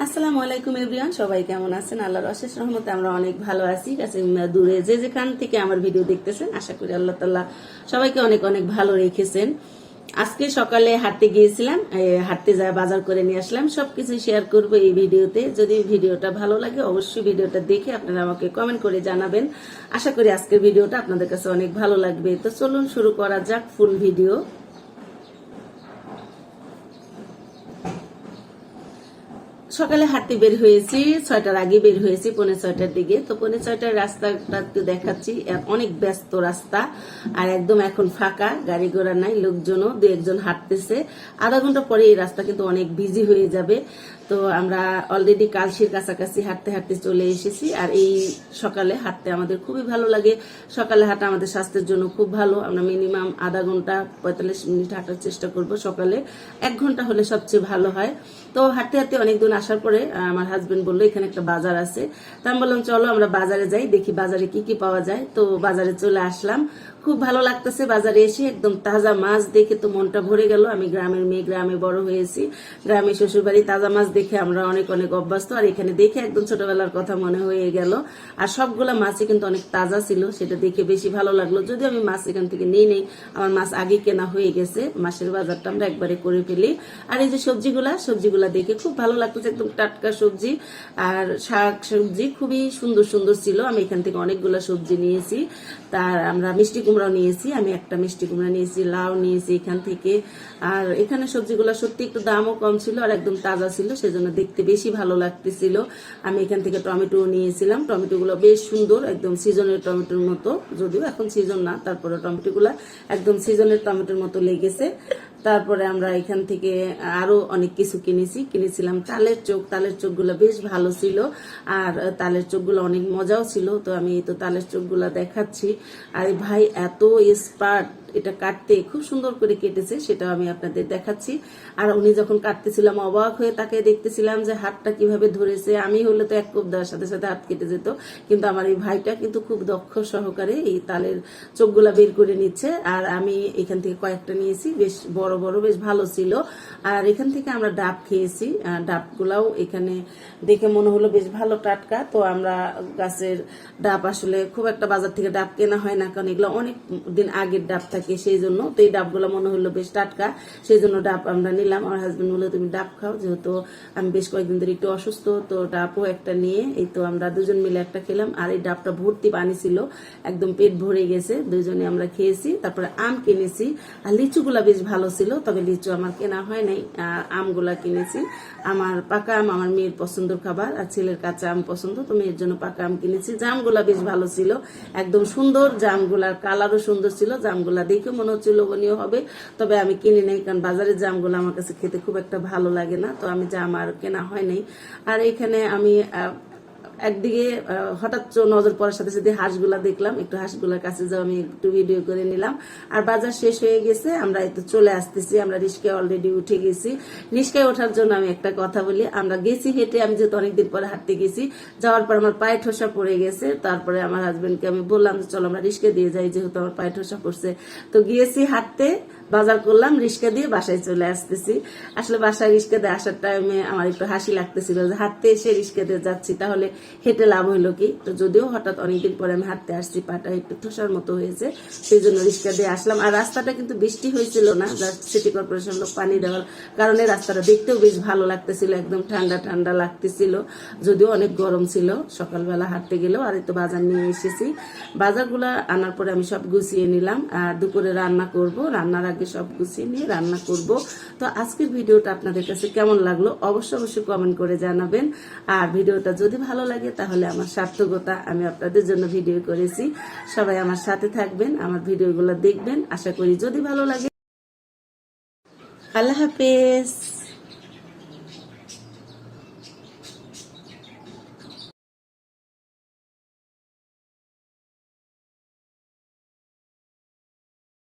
আসসালামু আলাইকুম এভরিওয়ান, সবাই কেমন আছেন? আল্লাহর অশেষ রহমতে আমরা অনেক ভালো আছি। কাছে দূরে যে যেখান থেকে আমার ভিডিও দেখতেছেন, আশা করি আল্লাহ তাআলা সবাইকে অনেক অনেক ভালো রেখেছেন। আজকে সকালে হাঁটতে গিয়েছিলাম, হাঁটতে যায় বাজার করে নিয়ে আসলাম। সবকিছু শেয়ার করব এই ভিডিওতে। যদি ভিডিওটা ভালো লাগে অবশ্যই ভিডিওটা দেখে আপনারা আমাকে কমেন্ট করে জানাবেন। আশা করি আজকের ভিডিওটা আপনাদের কাছে অনেক ভালো লাগবে। তো চলুন শুরু করা যাক ফুল ভিডিও। সকালে হাঁটতে বের হয়েছি, 6টার আগে বের হয়েছি, 6:45টার দিকে। তো 6:45টার রাস্তাটা একটু দেখাচ্ছি। অনেক ব্যস্ত রাস্তা, আর একদম এখন ফাঁকা, গাড়ি ঘোড়া নাই, লোকজনও দু একজন হাঁটতেছে। আধা ঘন্টা পরে এই রাস্তা কিন্তু অনেক বিজি হয়ে যাবে। তো আমরা অলরেডি কালশির কাছাকাছি হাঁটতে হাঁটতে চলে এসেছি। আর এই সকালে হাঁটতে আমাদের খুবই ভালো লাগে। সকালে হাঁটা আমাদের স্বাস্থ্যের জন্য খুব ভালো। আমরা মিনিমাম আধা ঘন্টা 45 মিনিট হাঁটার চেষ্টা করব সকালে। 1 ঘন্টা হলে সবচেয়ে ভালো হয়। তো হাঁটতে হাঁটতে অনেক দূর আসার পরে আমার হাজবেন্ড বললো এখানে একটা বাজার আছে। তা আমি বললাম চলো আমরা বাজারে যাই, দেখি বাজারে কি কি পাওয়া যায়। তো বাজারে চলে আসলাম, খুব ভালো লাগতেছে। বাজারে এসে একদম তাজা মাছ দেখে তো মনটা ভরে গেল। আমি গ্রামের মেয়ে, গ্রামে বড় হয়েছি, গ্রামে শ্বশুরবাড়ি, তাজা মাছ দেখে আমরা অনেক অনেক অভ্যস্ত। আর এখানে দেখে একদম ছোটবেলার কথা মনে হয়ে গেল। আর সবগুলা মাছই কিন্তু অনেক তাজা ছিল, সেটা দেখে বেশি ভালো লাগলো। যদিও আমি মাছ এখান থেকে নেই, আমার মাছ আগে কেনা হয়ে গেছে। মাছের বাজারটা আমরা একবারে করে ফেলি। আর এই যে সবজিগুলা দেখে খুব ভালো লাগতেছে, একদম টাটকা সবজি আর শাক সবজি খুবই সুন্দর সুন্দর ছিল। আমি এখান থেকে অনেকগুলা সবজি নিয়েছি। তার আমরা মিষ্টি কুমড়াও নিয়েছি, আমি একটা মিষ্টি কুমড়া নিয়েছি, লাউ নিয়েছি এখান থেকে। আর এখানে সবজিগুলো সত্যি একটু দামও কম ছিল আর একদম তাজা ছিল, সেজন্য দেখতে বেশি ভালো লাগতেছিল। আমি এখান থেকে টমেটো নিয়েছিলাম, টমেটোগুলো বেশ সুন্দর, একদম সিজনের টমেটোর মতো। যদিও এখন সিজন না, তারপরে টমেটোগুলো একদম সিজনের টমেটোর মতো লেগেছে। তারপরে আমরা এখান থেকে আরো অনেক কিছু কিনেছিলাম তালের চোখগুলো বেশ ভালো ছিল। আর তালের চোখগুলো অনেক মজাও ছিল। তো আমি তো তালের চোখগুলো দেখাচ্ছি। আর ভাই এত এক্সপার্ট, এটা কাটতে খুব সুন্দর করে কেটেছে, সেটাও আমি আপনাদের দেখাচ্ছি। আর উনি যখন কাটতেছিলাম অবাক হয়ে তাকে দেখতেছিলাম যে হাতটা কিভাবে ধরেছে। আমি হলে তো এক কোপ দেওয়ার সাথে সাথে হাত কেটে যেত, কিন্তু আমার এই ভাইটা কিন্তু খুব দক্ষ সহকারে এই তালের চোখগুলা বের করে নিচ্ছে। আর আমি এখান থেকে কয়েকটা নিয়েছি, বেশ বড় বড়, বেশ ভালো ছিল। আর এখান থেকে আমরা ডাব খেয়েছি, ডাবগুলাও এখানে দেখে মনে হলো বেশ ভালো টাটকা। তো আমরা গাছের ডাব, আসলে খুব একটা বাজার থেকে ডাব কেনা হয় না, কারণ এগুলো অনেক দিন আগের ডাব থাকে, সেই জন্য। তো এই ডাবগুলো মনে হলো বেশ টাটকা, সেই জন্য ডাব আমরা নিলাম। আমার হাজবেন্ড বললো তুমি ডাব খাও, যেহেতু আমি বেশ কয়েকদিন ধরে একটু অসুস্থ। তো ডাবও একটা নিয়ে এই তো আমরা দুজন মিলে একটা খেলাম। আর এই ডাবটা ভর্তি পানি ছিল, একদম পেট ভরে গেছে, দুজনে আমরা খেয়েছি। তারপরে আম কিনেছি, আর লিচুগুলা বেশ ভালো ছিল, তবে লিচু আমার কেনা হয় নাই, আমগুলা কিনেছি। আমার পাকা আম আমার মেয়ের পছন্দের খাবার, আর ছেলের কাঁচা আম পছন্দ, তো মেয়ের জন্য পাকা আম কিনেছি। জামগুলা বেশ ভালো ছিল, একদম সুন্দর, জামগুলার কালারও সুন্দর ছিল। জামগুলা দেখে মনে হচ্ছে লোভনীয় হবে, তবে আমি কিনি নাই, কারণ বাজারের জামগুলো আমার কাছে খেতে খুব একটা ভালো লাগে না। তো আমি জাম আর কেনা হয় নাই। আর এখানে আমি একদিকে হঠাৎ নজর পড়ার সাথে সাথে হাঁসগুলা দেখলাম, একটু হাঁসগুলার কাছে যাও, আমি একটু ভিডিও করে নিলাম। আর বাজার শেষ হয়ে গেছে, আমরা এই তো চলে আসতেছি। আমরা রিস্কায় অলরেডি উঠে গেছি। রিস্কায় ওঠার জন্য আমি একটা কথা বলি, আমরা গেছি হেঁটে, আমি যেহেতু অনেকদিন পরে হাঁটতে গেছি, যাওয়ার পর আমার পায়ে ঠোসা পড়ে গেছে। তারপরে আমার হাজবেন্ডকে আমি বললাম চলো আমরা রিস্কা দিয়ে যাই, যেহেতু আমার পায়ে ঠোসা পড়ছে। তো গিয়েছি হাঁটতে, বাজার করলাম, রিস্কা দিয়ে বাসায় চলে আসতেছি। আসলে বাসায় রিস্কা দিয়ে আসার টাইমে আমার একটু হাসি লাগতেছিল যে হাঁটতে এসে রিস্কা দিয়ে যাচ্ছি, তাহলে হেঁটে লাভ হইলো কি। তো যদিও হঠাৎ অনেকদিন পরে আমি হাঁটতে আসছি, পাটা একটু ঠোসার মতো হয়েছে, সেই জন্য রিস্কা দিয়ে আসলাম। আর রাস্তাটা কিন্তু বৃষ্টি হয়েছিল না, জাস্ট সিটি কর্পোরেশন লোক পানি দেওয়ার কারণে রাস্তাটা দেখতেও বেশ ভালো লাগতেছিল, একদম ঠান্ডা ঠান্ডা লাগতেছিল, যদিও অনেক গরম ছিল সকালবেলা হাঁটতে গেলেও। আর একটু বাজার নিয়ে এসেছি, বাজারগুলা আনার পরে আমি সব গুছিয়ে নিলাম। আর দুপুরে রান্না করব, রান্নার আগে সব গুছিয়ে নিয়ে রান্না করব। তো আজকের ভিডিওটা আপনাদের কাছে কেমন লাগলো অবশ্যই কমেন্ট করে জানাবেন। আর ভিডিওটা যদি ভালো লাগে তাহলে আমার সার্থকতা, আমি আপনাদের জন্য ভিডিও করেছি। সবাই আমার সাথে থাকবেন, আমার ভিডিওগুলো দেখবেন, আশা করি যদি ভালো লাগে। আল্লাহ হাফেজ।